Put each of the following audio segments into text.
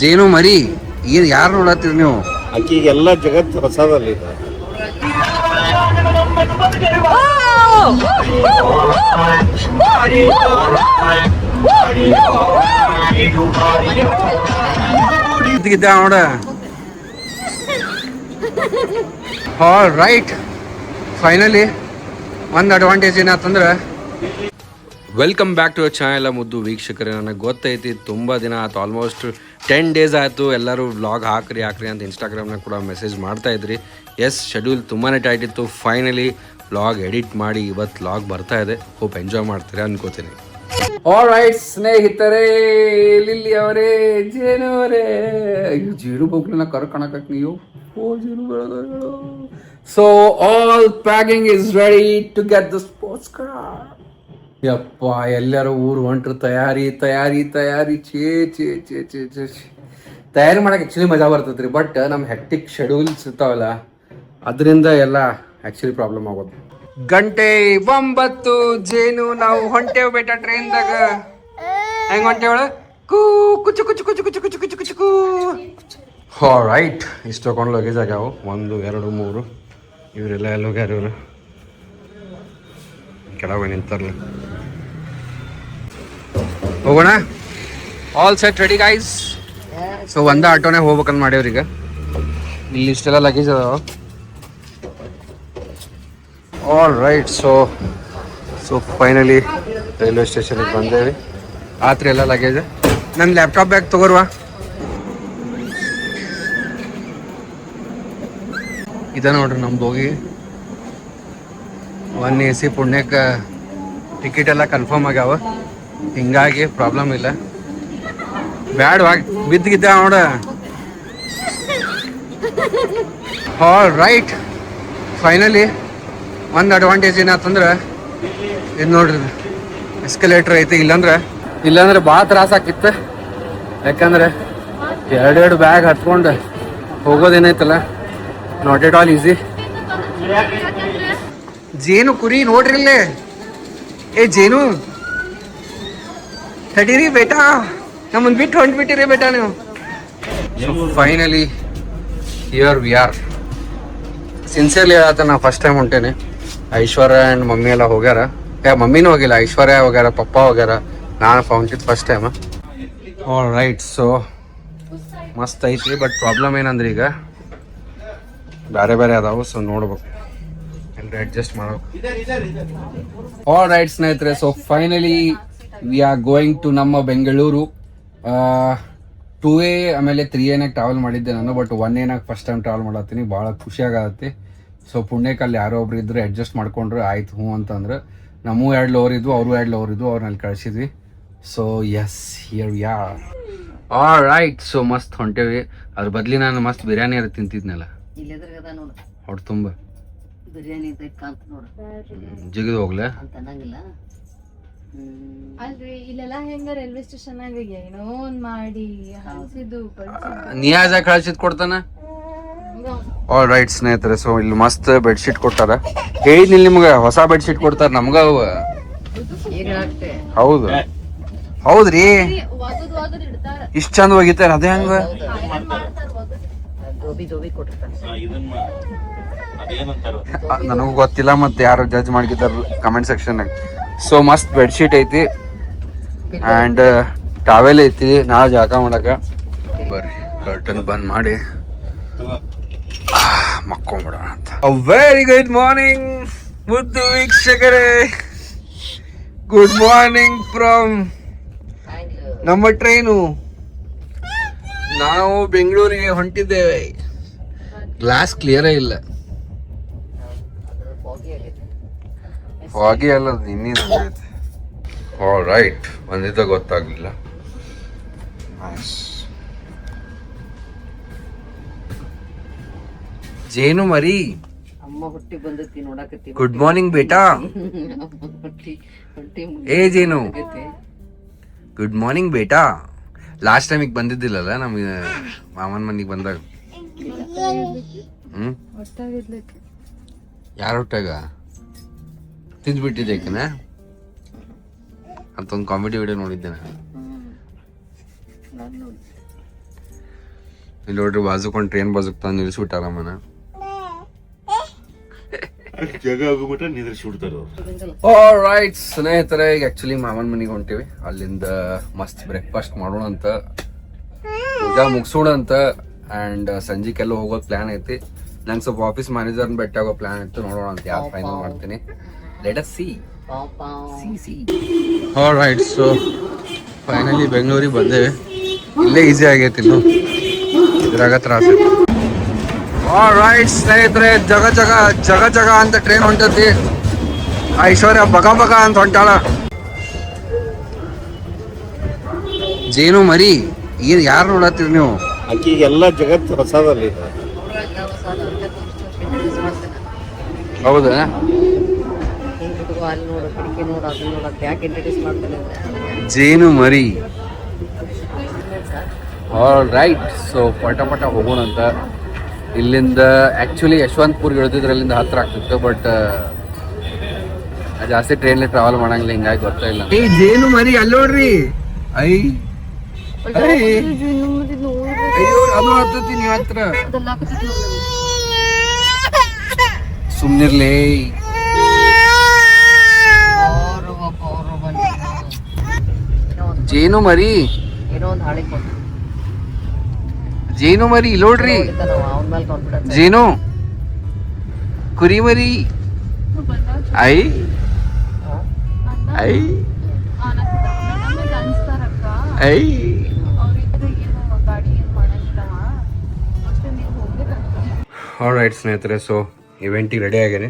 ಜೇನು ಮರಿ ಏನು ಯಾರು ನೋಡತ್ತೀರಿ ನೀವು? ಆಕಿಗೆಲ್ಲ ಜಗತ್ತು ಹೊಸದಲ್ಲಿ ನೋಡ. ಆಲ್ ರೈಟ್, ಫೈನಲಿ ಒಂದು ಅಡ್ವಾಂಟೇಜ್ ಏನಾತಂದ್ರೆ ವೆಲ್ಕಮ್ ಬ್ಯಾಕ್ ಟು ಚಾನೆಲ್ ಮುದ್ದು ವೀಕ್ಷಕರೇ. ನನಗೆ ಗೊತ್ತೈತಿ ತುಂಬ ದಿನ ಆಯ್ತು, ಆಲ್ಮೋಸ್ಟ್ 10 days ಆಯಿತು. ಎಲ್ಲರೂ ವ್ಲಾಗ್ ಹಾಕ್ರಿ ಅಂತ ಇನ್ಸ್ಟಾಗ್ರಾಮ್ನಾಗ ಕೂಡ ಮೆಸೇಜ್ ಮಾಡ್ತಾಯಿದ್ರಿ. ಎಸ್, ಶೆಡ್ಯೂಲ್ ತುಂಬಾ ಟೈಟ್ ಇತ್ತು. ಫೈನಲಿ ವ್ಲಾಗ್ ಎಡಿಟ್ ಮಾಡಿ ಇವತ್ತು ವ್ಲಾಗ್ ಬರ್ತಾ ಇದೆ. ಹೋಪ್ ಎಂಜಾಯ್ ಮಾಡ್ತೀರಾ ಅನ್ಕೋತೀನಿ. ಆಲ್ ರೈಟ್ ಸ್ನೇಹಿತರೆ, ಲಿಲ್ಲಿ ಅವರೇ, ಜೇನು ಅವರೇ, ಜೀರು ಬೋಗ್ಲನ್ನ ಕರ್ಕೊಳಕ್ಕೆ ನೀವು ಜೀರು. So all packing is ready to get the sports car. ಯಪ್ಪ, ಎಲ್ಲರೂ ಊರು ಹೊಂಟ್ರು. ತಯಾರಿ ಛೇ ತಯಾರಿ ಮಾಡಕ್ಕೆ ಆ್ಯಕ್ಚುಲಿ ಮಜಾ ಬರ್ತೈತೆ ರೀ. ಬಟ್ ನಮ್ಮ ಹೆಕ್ಟಿಕ್ ಶೆಡ್ಯೂಲ್ಸ್ ಇರ್ತಾವಲ್ಲ, ಅದರಿಂದ ಎಲ್ಲ ಆ್ಯಕ್ಚುಲಿ ಪ್ರಾಬ್ಲಮ್ ಆಗೋದು. 9:00 ಜೇನು, ನಾವು ಹೊಂಟೇವು ಬೇಟ ಟ್ರೈನ್ದಾಗ. ಹೆಂಗೆ ಹೊಂಟೇವಳ? ಕುಚು ಕುಚು ಕುಚು ಕುಚು ಕುಚು ಕುಚು ಕುಚು ಕೂ. ರೈಟ್, ಇಷ್ಟು ತೊಗೊಂಡು ಲಗೇಜ್ ಆಗ್ಯಾವು. 1 2 3. ಇವರೆಲ್ಲ ಎಲ್ಲ ಹೋಗ್ಯಾರ. ಇವರು ಕೆಳಗೆ ನಿಂತಾರಲ್ಲ. ಹೋಗೋಣ. All set ready guys. So ಒಂದೇ ಆಟೋನೇ ಹೋಗ್ಬೇಕಂತ ಮಾಡ್ಯವ್ರಿ. ಈಗ ಇಲ್ಲಿ ಇಷ್ಟೆಲ್ಲ ಲಗೇಜ್ ಅದಾವ. All right, so finally railway ಸ್ಟೇಷನ್ಗೆ ಬಂದೇವಿ. ಆತ್ರಿ ಎಲ್ಲ ಲಗೇಜ್. ನನ್ನ ಲ್ಯಾಪ್ಟಾಪ್ ಬ್ಯಾಗ್ ತಗೋರ್ವಾ. ಇದ ನೋಡ್ರಿ ನಮ್ದು ಹೋಗಿ 1 AC ಪುಣ್ಯಕ್ಕೆ ಟಿಕೆಟ್ ಎಲ್ಲ ಕನ್ಫರ್ಮ್ ಆಗ್ಯಾವ. ಹಿಂಗಾಗಿ ಪ್ರಾಬ್ಲಮ್ ಇಲ್ಲ. ಬ್ಯಾಡವಾಗಿ ಬಿದ್ದಿದ್ದ ನೋಡ. ಆಲ್ ರೈಟ್, ಫೈನಲಿ ಒಂದು ಅಡ್ವಾಂಟೇಜ್ ಏನಾತಂದ್ರೆ ಇದು ನೋಡ್ರಿ, ಎಸ್ಕಲೇಟ್ರ್ ಐತಿ. ಇಲ್ಲಾಂದ್ರೆ ಭಾಳ ತ್ರಾಸ ಆಕಿತ್ತು. ಯಾಕಂದ್ರೆ 2 ಬ್ಯಾಗ್ ಹತ್ಕೊಂಡು ಹೋಗೋದೇನೈತಲ್ಲ, ನಾಟ್ ಎಟ್ ಆಲ್ ಈಸಿ. ಜೇನು ಕುರಿ ನೋಡ್ರಿ ಇಲ್ಲೇ. ಏ ಜೇನು, ತಡೀರಿ ಬೇಟಾ, ನಮ್ಮನ್ನು ಬಿಟ್ಟು ಹೊಂಟ್ಬಿಟ್ಟಿರಿ ಬೇಟಾ ನೀವು. Finally here we are. Sincerely ಹೇಳತ್ತ, ನಾ ಫಸ್ಟ್ ಟೈಮ್ ಹೊಂಟೇನೆ. ಐಶ್ವರ್ಯ ಆ್ಯಂಡ್ ಮಮ್ಮಿ ಎಲ್ಲ ಹೋಗ್ಯಾರ. ಮಮ್ಮಿನೂ ಹೋಗಿಲ್ಲ, ಐಶ್ವರ್ಯ ಹೋಗ್ಯಾರ, ಪಪ್ಪ ಹೋಗ್ಯಾರ. ನಾನು ಹೊಂಟಿದ್ದು first time. All right, so ಮಸ್ತ್ ಐತಿ. ಬಟ್ ಪ್ರಾಬ್ಲಮ್ ಏನಂದ್ರೆ ಈಗ ಬೇರೆ ಅದಾವು. ಸೊ ನೋಡ್ಬೇಕು, ಎಲ್ಲರೂ ಅಡ್ಜಸ್ಟ್ ಮಾಡ್ಬೇಕು. ಆಲ್ ರೈಟ್ ಸ್ನೇಹಿತರೆ, so finally we are going to ನಮ್ಮ ಬೆಂಗಳೂರು. 2A ಆಮೇಲೆ 3Aನಾಗ ಟ್ರಾವೆಲ್ ಮಾಡಿದ್ದೆ ನಾನು. ಬಟ್ 1Aನಾಗ ಫಸ್ಟ್ ಟೈಮ್ ಟ್ರಾವೆಲ್ ಮಾಡತ್ತೀನಿ. ಭಾಳ ಖುಷಿಯಾಗತ್ತೆ. ಸೊ ಪುಣ್ಯಕ್ಕಲ್ಲಿ ಯಾರೋ ಒಬ್ರು ಇದ್ರು ಅಡ್ಜಸ್ಟ್ ಮಾಡ್ಕೊಂಡ್ರೆ ಆಯ್ತು ಹ್ಞೂ ಅಂತಂದ್ರೆ. ನಮ್ಮೂ 2 ಲೋವರ್ ಇದ್ವು, ಅವರು 2 ಲೋವರ್ ಇದ್ವು, ಅವ್ರನ್ನಲ್ಲಿ ಕಳಿಸಿದ್ವಿ. So yes, here we are. All right, so ಮಸ್ತ್ ಹೊಂಟೇವಿ. ಅದ್ರ ಬದ್ಲಿ ನಾನು ಮಸ್ತ್ ಬಿರಿಯಾನಿ ಅದು ತಿಂತಿದ್ನಲ್ಲ ಹೊಟ್ಟೆ ತುಂಬ. ಜಿಗಿದು ಹೋಗ್ಲೆ ಅಲ್ರಿ, ಇಲ್ಲೆಲ್ಲ ಹೆಂಗ ರೈಲ್ವೆ ಸ್ಟೇಷನ್ ಏನೋ ಒಂದ್ ಮಾಡಿ ಹಂಚಿದ್ದು ನಿಯಾಜ ಕಳ್ಸಿದ್ ಕೊಡ್ತಾನ. ಆಲ್ ರೈಟ್ ಸ್ನೇಹಿತರೆ, ಸೊ ಇಲ್ಲಿ ಮಸ್ತ್ ಬೆಡ್ಶೀಟ್ ಕೊಟ್ಟಾರ. ಹೇಳಿದ್ನಿಲ್ಲ ನಿಮ್ಗೆ, ಹೊಸ ಬೆಡ್ಶೀಟ್ ಕೊಡ್ತಾರ ನಮ್ಗ. ಹೌದು ಹೌದ್ರಿ, ಇಷ್ಟ ಚಂದ ಹೋಗಿತ್ತಾರ. ಅದೇ ಹಂಗ ನನಗೂ ಗೊತ್ತಿಲ್ಲ, ಮತ್ತೆ ಯಾರು ಜಡ್ಜ್ ಮಾಡಿದಾರ ಕಮೆಂಟ್ ಸೆಕ್ಷನ್. ಸೊ ಮಸ್ತ್ ಬೆಡ್ಶೀಟ್ ಐತಿ ಆ್ಯಂಡ್ ಟಾವೆಲ್ ಐತಿ. ನಾಳೆ ಜಾಗ ಮಾಡಕ ಬರ್ರಿ, ಕರ್ಟನ್ ಬಂದ್ ಮಾಡಿ ಮಕ್ಕೊಂಬಿಡೋಣ ಅಂತ. ವೆರಿ ಗುಡ್ ಮಾರ್ನಿಂಗ್ ಮುದ್ದು ವೀಕ್ಷಕರೇ. ಗುಡ್ ಮಾರ್ನಿಂಗ್ ಫ್ರಮ್ ನಮ್ಮ ಟ್ರೈನು. ನಾವು ಬೆಂಗಳೂರಿಗೆ ಹೊಂಟಿದ್ದೇವೆ. ಗ್ಲಾಸ್ ಕ್ಲಿಯರೇ ಇಲ್ಲ. ಫಾಗಿ ಅಲ್ಲ, ಇನ್ನೇನು ಐತೆ. ಆಲ್ ರೈಟ್, ಒಂದಿದ್ದ ಗೊತ್ತಾಗ್ಲಿಲ್ಲ. ಜೇನು ಮರಿ, ಗುಡ್ ಮಾರ್ನಿಂಗ್ ಬೇಟಾ. ಏ ಜೇನು, ಗುಡ್ ಮಾರ್ನಿಂಗ್ ಬೇಟಾ. ಲಾಸ್ಟ್ ಟೈಮ್ ಈಗ ಬಂದಿದ್ದಿಲ್ಲಲ್ಲ ನಮ್ಗೆ ಮಾಮನ ಮನೆಗೆ ಬಂದಾಗ. ಯಾರ ಹೊಟ್ಟಾಗ ತಿಂದ್ಬಿಟ್ಟಿದ್ದೇಕನ ಅಂತ ಒಂದು ಕಾಮಿಡಿ ವಿಡಿಯೋ ನೋಡಿದ್ದೆ ನಾನು. ಇಲ್ಲಿ ನೋಡ್ರಿ ಬಾಜುಕೊಂಡು ಟ್ರೈನ್ ಬಾಜುಕ್ ತಂದು ನಿಲ್ಸ್ಬಿಟ್ಟಾರ ಮನ. ಜಾಗ ಆಗೋಬಿಟ್ಟ ನಿಂದ್ರಿಸಿ ಬಿಡ್ತಾರ ಅವ್ರು. ಆಲ್ರೈಟ್ ಸ್ನೇಹಿತರೆ, ಈಗ ಆಕ್ಚುಲಿ ಮಾಮನ್ ಮನೆಗೆ ಹೊಂಟೀವಿ. ಅಲ್ಲಿಂದ ಮಸ್ತ್ ಬ್ರೇಕ್ಫಾಸ್ಟ್ ಮಾಡೋಣ ಅಂತ, ಪೂಜಾ ಮುಗಿಸೋಣ ಅಂತ, ಆ್ಯಂಡ್ ಸಂಜೆಗೆಲ್ಲ ಹೋಗೋ ಪ್ಲ್ಯಾನ್ ಐತಿ. ನಂಗೆ ಸ್ವಲ್ಪ ಆಫೀಸ್ ಮ್ಯಾನೇಜರ್ನ ಭೇಟಿ ಆಗೋ ಪ್ಲ್ಯಾನ್ ಇತ್ತು. ನೋಡೋಣ ಅಂತ ಯಾರು ಫೈನಲ್ ಮಾಡ್ತೀನಿ. Let us see. All right, so finally ಬೆಂಗಳೂರಿಗೆ ಬಂದೇವೆ. ಇಲ್ಲೇ ಈಸಿ ಆಗೈತಿ, ಇನ್ನು ಇದ್ರಾಗ ತ್ರಾಸ. ಆಲ್ರೈಟ್ ಸ್ನೇಹಿತರೆ, ಜಗ ಜಗ ಜಗ ಜಗ ಅಂತ ಟ್ರೈನ್ ಹೊಂಟತಿ. ಐಶ್ವರ್ಯ ಬಗ ಬಗ ಅಂತ ಹೊಂಟಾಳ. ಜೇನು ಮರಿ ಏನ್ ಯಾರು ನೋಡತ್ತೀರಿ ನೀವು? ಆಕಿಗೆಲ್ಲ ಜಗತ್ತು ಹೊಸದಲ್ಲಿ. ಹೌದಾ? ಜೇನು ಮರಿ. ಆಲ್ರೈಟ್, ಸೊ ಪಟ ಪಟ ಹೋಗೋಣ ಅಂತ. ಇಲ್ಲಿಂದ ಆ್ಯಕ್ಚುಲಿ ಯಶವಂತಪುರ್ಗೆ ಇಳಿದಿದ್ರೆ ಅಲ್ಲಿಂದ ಹತ್ರ ಆಗ್ತಿತ್ತು, ಬಟ್ ಜಾಸ್ತಿ ಟ್ರೈನಲ್ಲಿ ಟ್ರಾವೆಲ್ ಮಾಡಂಗಿಲ್ಲ, ಹಿಂಗಾಗಿ ಗೊತ್ತಾ ಇಲ್ಲ. ಏ ಜೇನು ಮರಿ ಅಲ್ಲಿ ನೋಡ್ರಿ. ಅಯ್ಯೋ ಅದು ಹತ್ತತಿ ನೀವು ಹತ್ರ. ಸುಮ್ನಿರ್ಲಿ. ಜೇನು ಮರಿ, ಜೇನು ಮರಿ ಇಲ್ಲಿ ನೋಡ್ರಿ. ಜೇನು ಕುರಿ ಮರಿ. I I I. ಆಲ್ರೈಟ್ ಸ್ನೇಹಿತರೆ, ಸೊ ಇವೆಂಟಿಗೆ ರೆಡಿ ಆಗೇನೆ.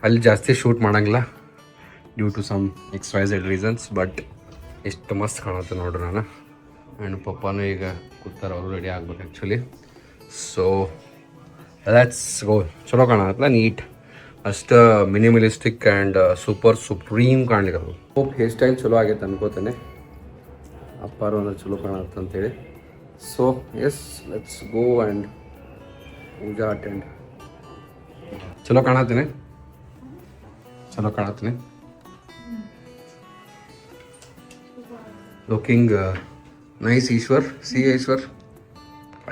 ಅಲ್ಲಿ ಜಾಸ್ತಿ ಶೂಟ್ ಮಾಡಂಗಿಲ್ಲ due to some XYZ reasons, but ಎಷ್ಟು ಮಸ್ತ್ ಕಾಣುತ್ತೆ ನೋಡ್ರಿ. ನಾನು ಆ್ಯಂಡ್ ಪಪ್ಪಾನು ಈಗ ಕೂತಾರ, ಅವರು ರೆಡಿ ಆಗ್ಬೇಕು ಆ್ಯಕ್ಚುಲಿ. So let's go. ಚಲೋ ಕಾಣತ್ತಲ್ಲ, ನೀಟ್, ಅಷ್ಟು ಮಿನಿಮಲಿಸ್ಟಿಕ್ ಆ್ಯಂಡ್ ಸೂಪರ್ ಸುಪ್ರೀಮ್ ಕಾಣ್ಲಿಕ್ಕೆ. ಹೋಪ್ ಹೇರ್ ಸ್ಟೈಲ್ ಚಲೋ ಆಗೈತೆ ಅನ್ಕೋತೇನೆ. ಅಪ್ಪಾರು ಅಂದ್ರೆ ಚಲೋ ಕಾಣತ್ತೆ ಅಂತೇಳಿ. So yes, let's go and puja attend. ಚಲೋ ಕಾಣತ್ತೀನಿ, ಚಲೋ ಕಾಣತ್ತೀನಿ. Looking nice. Ishwar, see Ishwar,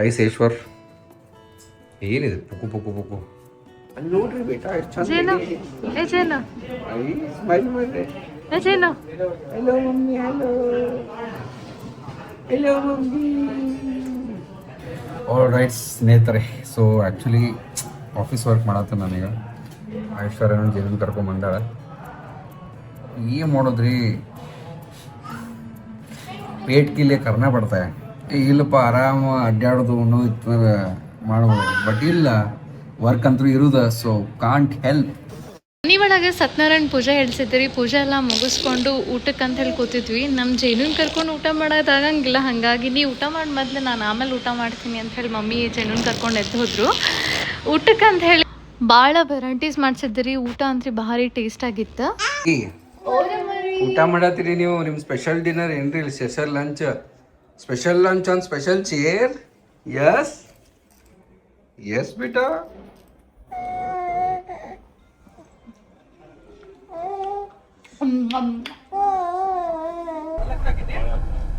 ice Ishwar. ಏನಿದೆ ಪುಕ್ಕು ಪುಕ್ಕು ಪುಕ್ಕು. ಅಲ್ಲಿ ನೋಡ್ರಿ ಬೇಟ, ಎಷ್ಟು ಚಂದ. ಸ್ಮೈಲ್ ಮಾಡ್ರಿ. Hello mummy, hello hello mummy. All right ಸ್ನೇಹಿತರೆ, ಸೊ ಆ್ಯಕ್ಚುಲಿ ಆಫೀಸ್ ವರ್ಕ್ ಮಾಡತ್ತೆ ನಾನೀಗ. ಐಶ್ವರ್ಯನ ಜೀವನ ಕರ್ಕೊಂಬಂದಾಳ. ಏನು ಮಾಡೋದ್ರಿ, ಪೇಟ್ ಕಿಲೆ ಕರ್ನ ಪಡ್ತಾಯ. ಇಲ್ಲಪ್ಪ ಆರಾಮ ಅಡ್ಡಾಡೋದು ಉಣ್ಣೋದು ಇತ್ತಂದ್ರೆ ಮಾಡ್ಬೋದು, ಬಟ್ ಇಲ್ಲ, ವರ್ಕ್ ಅಂತೂ ಇರುದ. So can't help. ಮನೆ ಒಳಗೆ ಸತ್ಯನಾರಾಯಣ ಪೂಜೆ ಹೇಳ್ಸಿದ್ರಿ. ಪೂಜೆ ಎಲ್ಲ ಮುಗಿಸ್ಕೊಂಡು ಊಟಕ್ಕೆ ಅಂತ ಹೇಳಿ ಕೂತಿದ್ವಿ. ನಮ್ಮ ಜೇನುನ್ ಕರ್ಕೊಂಡು ಊಟ ಮಾಡೋದಾಗಂಗಿಲ್ಲ, ಹಾಗಾಗಿ ನೀವು ಊಟ ಮಾಡಿ ಮೊದಲು ನಾನು ಆಮೇಲೆ ಊಟ ಮಾಡ್ತೀನಿ ಅಂತ ಹೇಳಿ ಮಮ್ಮಿ ಜೇನುನ್ ಕರ್ಕೊಂಡು ಎದ್ದು ಹೋದ್ರು ಊಟಕ್ಕೆ ಅಂತ ಹೇಳಿ. ಭಾಳ ವೆರೈಟೀಸ್ ಮಾಡ್ಸಿದ್ರಿ. ಊಟ ಅಂದ್ರೆ ಭಾರಿ ಟೇಸ್ಟ್ ಆಗಿತ್ತು. ಊಟ ಮಾಡತ್ತೀರಿ ನೀವು? ನಿಮ್ಮ ಸ್ಪೆಷಲ್ ಡಿನ್ನರ್ ಏನ್ರಿ? ಇಲ್ಲಿ special lunch, special lunch on special chair. Yes yes ಬೇಟಾ.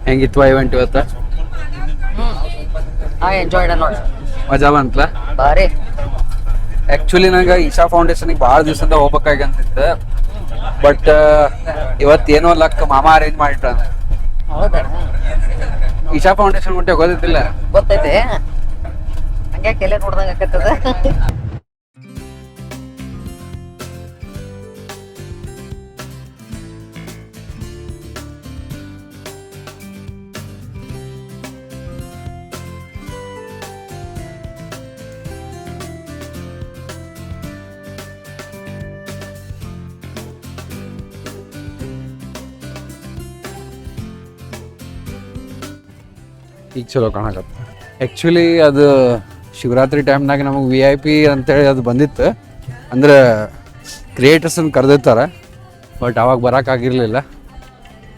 ಹೆಂಗಿತ್ತು ಇವೆಂಟ್ ಇವತ್ತ? ಎಂಜಾಯ್ಡ್ ಅಲ್ಲ, ಮಜಾ ಬಂತಲ್ಲ? ಬಾರಿ. ಆ್ಯಕ್ಚುಲಿ ನಂಗೆ ಈಶಾ ಫೌಂಡೇಶನ್ಗೆ ಭಾಳ ದಿವಸದಿಂದ ಹೋಗ್ಬೇಕಾಗಂತಿತ್ತು, ಬಟ್ ಇವತ್ತೇನೋ ಲಕ್ ಮಾಮ ಅರೇಂಜ್ ಮಾಡಿಟ್ರ. ಹೌದಾ? ಈಶಾ ಫೌಂಡೇಶನ್ ಮುಟ್ಟೆ ಗೊತ್ತಿಲ್ಲ. ಗೊತ್ತೈತೆ, ಹಂಗೆ ಕೆಲೆ ನೋಡ್ದಂಗ ಆಕತ್ತದ. ಈಗ ಚಲೋ ಕಾಣಕತ್ತ. ಆ್ಯಕ್ಚುಲಿ ಅದು ಶಿವರಾತ್ರಿ ಟೈಮ್ನಾಗ ನಮಗೆ VIP ಅಂತೇಳಿ ಅದು ಬಂದಿತ್ತು, ಅಂದ್ರೆ ಕ್ರಿಯೇಟರ್ಸನ್ನು ಕರೆದಿರ್ತಾರೆ, ಬಟ್ ಅವಾಗ ಬರೋಕ್ಕಾಗಿರಲಿಲ್ಲ.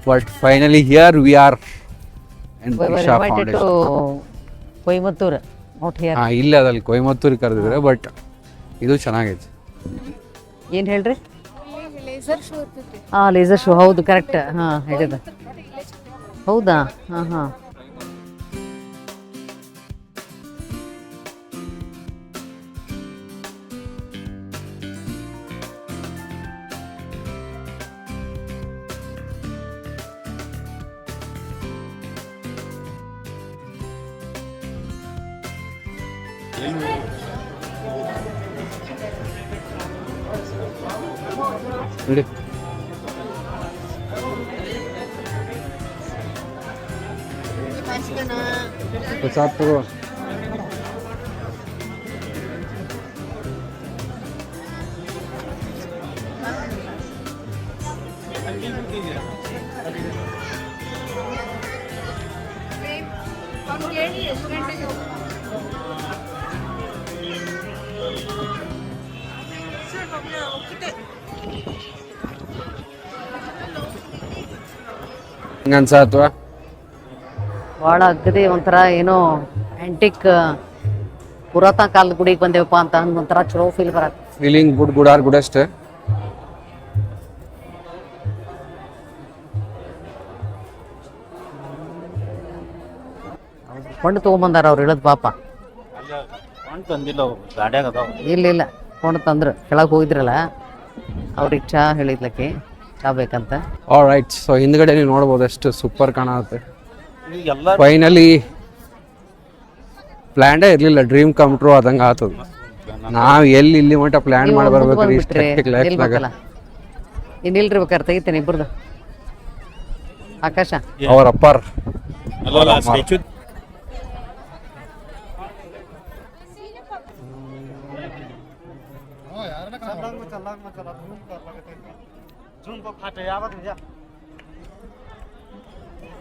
But finally here we are in Isha Foundation, Coimbatore. ಹಾಂ, ಇಲ್ಲ ಅದಲ್ಲಿ ಕೊಯಮತ್ತೂರಿಗೆ ಕರೆದಿದ್ರೆ, ಬಟ್ ಇದು ಚೆನ್ನಾಗೈತಿ. ಏನು ಹೇಳ್ರಿ? ಹಾಂ, ಲೇಸರ್ ಶೋ. ಹೌದು, ಕರೆಕ್ಟ್. ಹಾಂ, ಹೇಳಿದ. ಹೌದಾ? ಹಾಂ ಹಾಂ. ನೋಡಿ ಪ್ರಸಾದ್ ತಗೋ. ಹೆಂಗ ಅನ್ಸಾತ್ವಾ? ಭಾಳ ಅಗ್ಗದಿ ಒಂಥರ ಏನೋ ಆಂಟಿಕ್ ಪುರಾತನ ಕಾಲದ ಗುಡಿಗೆ ಬಂದೇವಪ್ಪ ಅಂತ ಹಂಗೆ ಒಂಥರ ಚಲೋ ಫೀಲ್ ಬರತ್ತೆ. ಫೀಲಿಂಗ್ ಗುಡಾರ್ ಗುಡಷ್ಟೇ. ಕೊಂಡು ತೊಗೊಂಬಂದಾರ ಅವ್ರು ಇಳದ್ ಪಾಪ. ಇಲ್ಲ ಕೊಂಡು ತಂದ್ರು. ಕೆಳಗೆ ಹೋಗಿದ್ರಲ್ಲ ಅವ್ರಿಗೆ ಚಾ ಹೇಳಿದ್ಲಕ್ಕೆ ಚಾ ಬೇಕಂತ. ಆಲ್ರೈಟ್, ಸೊ ಹಿಂದ್ಗಡೆ ನೀವು ನೋಡ್ಬೋದು ಎಷ್ಟು ಸೂಪರ್ ಕಾಣುತ್ತೆ. ಫೈನಲಿ ಪ್ಲಾನ್ಡೇ ಇರ್ಲಿಲ್ಲ, ಡ್ರೀಮ್ ಕಮ್ ಟ್ರೂ ಆದಂಗ ಆತದ. ನಾವ್ ಎಲ್ಲಿ ಇಲ್ಲಿ ಮಟ್ಟ ಪ್ಲಾನ್ ಮಾಡಿ ಬರ್ಬೇಕ್ರಿ ನಿಲ್ಬೇಕಲ್ಲ. ಇನ್ನು ನಿಲ್ರಿಬೇಕಾರೆ ತೆಗಿತೇನೆ ಇಬ್ಬರದು. ಆಕಾಶ ಅವ್ರ ಅಪ್ಪಾರ್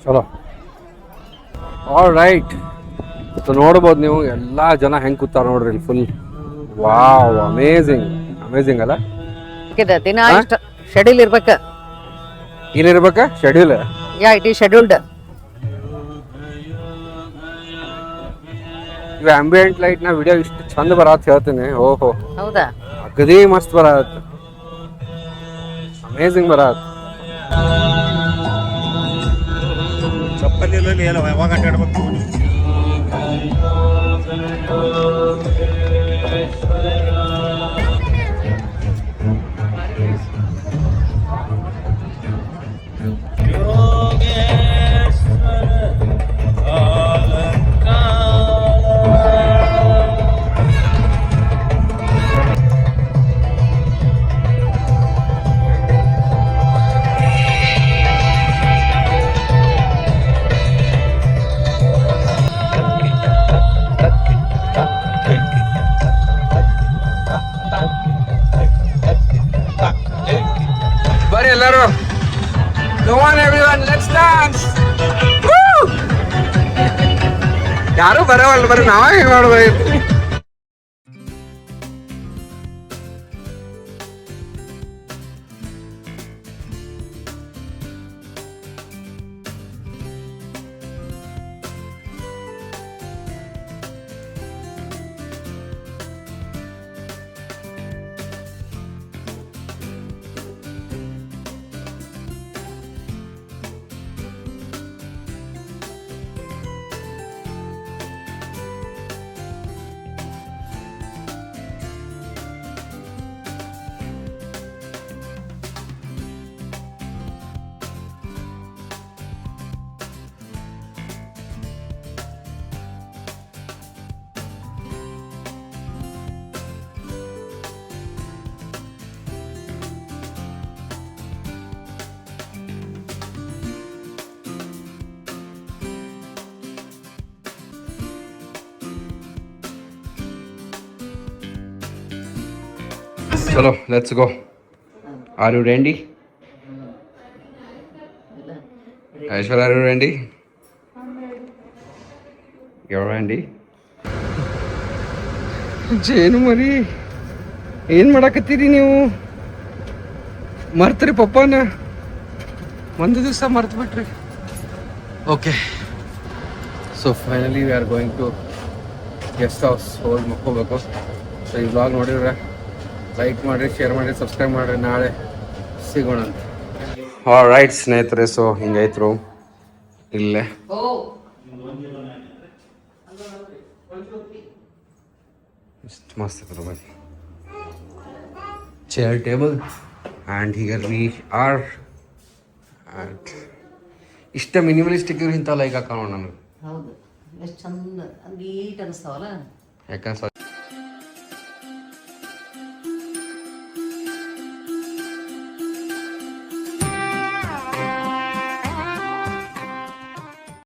ಚಲೋ. ಆಲ್ರೈಟ್, ನೋಡ್ಬೋದು ನೀವು ಎಲ್ಲಾ ಜನ ಹೆಂಗ್ ಕೂತಾರ ನೋಡ್ರಿ ಇಲ್ಲಿ ಫುಲ್. ವಾವ್, ಅಮೇಝಿಂಗ್ ಅಮೇಝಿಂಗ್ ಅಲ್ಲ? ದಿನ ಇಷ್ಟ ಶೆಡ್ಯೂಲ್ ಇರ್ಬೇಕ. ಏನಿರ್ಬೇಕ ಶೆಡ್ಯೂಲ್? It is scheduled. ಇವ ಆಂಬಿಯಂಟ್ ಲೈಟ್ ನ ವಿಡಿಯೋ ಇಷ್ಟು ಚಂದ ಬರತ್ ಹೇಳ್ತೀನಿ. ಓಹೋ, ಹೌದಾ? ಅಗದಿ ಮಸ್ತ್ ಬರತ್, ಅಮೇಝಿಂಗ್ ಬರತ್. ಚಪ್ಪಲಿ ಎಲ್ಲ ಯಾವಾಗ ಅಡ್ಡಾಡ್ಬೇಕು. ಬರ್ರಿ ಎಲ್ಲರೂ, come on everyone, let's dance. ಯಾರು ಬರವಲ್ಲ, ಬರ್ರಿ ನಾವೇ ಮಾಡ್ಬೇಕು. ಚಲೋ, let's go. Are you ready? Aishwarya, are you ready? You ready? ಜೇನು ಮರಿ, ಏನು ಮಾಡಕತ್ತೀರಿ ನೀವು? ಮರ್ತ್ರಿ ಪಪ್ಪನ, ಒಂದು ದಿವಸ ಮರ್ತು ಬಿಟ್ರಿ. Okay, so finally we are going to guest house. ಹೋಗಿ ಮಕ್ಕೋಬೇಕು. ಸೊ ಈ ವ್ಲಾಗ್ ನೋಡಿದ್ರೆ ಲೈಕ್ ಮಾಡಿರಿ, ಶೇರ್ ಮಾಡಿರಿ, ಸಬ್ಸ್ಕ್ರೈಬ್ ಮಾಡಿರಿ. ನಾಳೆ ಸಿಗೋಣ ಅಂತ. ಆಲ್ರೈಟ್ ಸ್ನೇಹಿತರೆ, ಸೊ ಹಿಂಗೈತೆ ರೂಮ್ ಇಲ್ಲೇ. ಇಷ್ಟು ಮಸ್ತ್ ರೂಮ್ ಐತಿ. Chair, table and here we R. And ಇಷ್ಟ ಮಿನಿಮಲಿಸ್ಟಿಕ್ ಇಂಥ ಲೈಕ್ ಹಾಕೋಣ ನನಗೆ. ಹೌದು, ಎಷ್ಟು ಚಂದ ನೀಟ್ ಅನಿಸ್ತಾವಲ್ಲ. ಯಾಕಂದ್ರೆ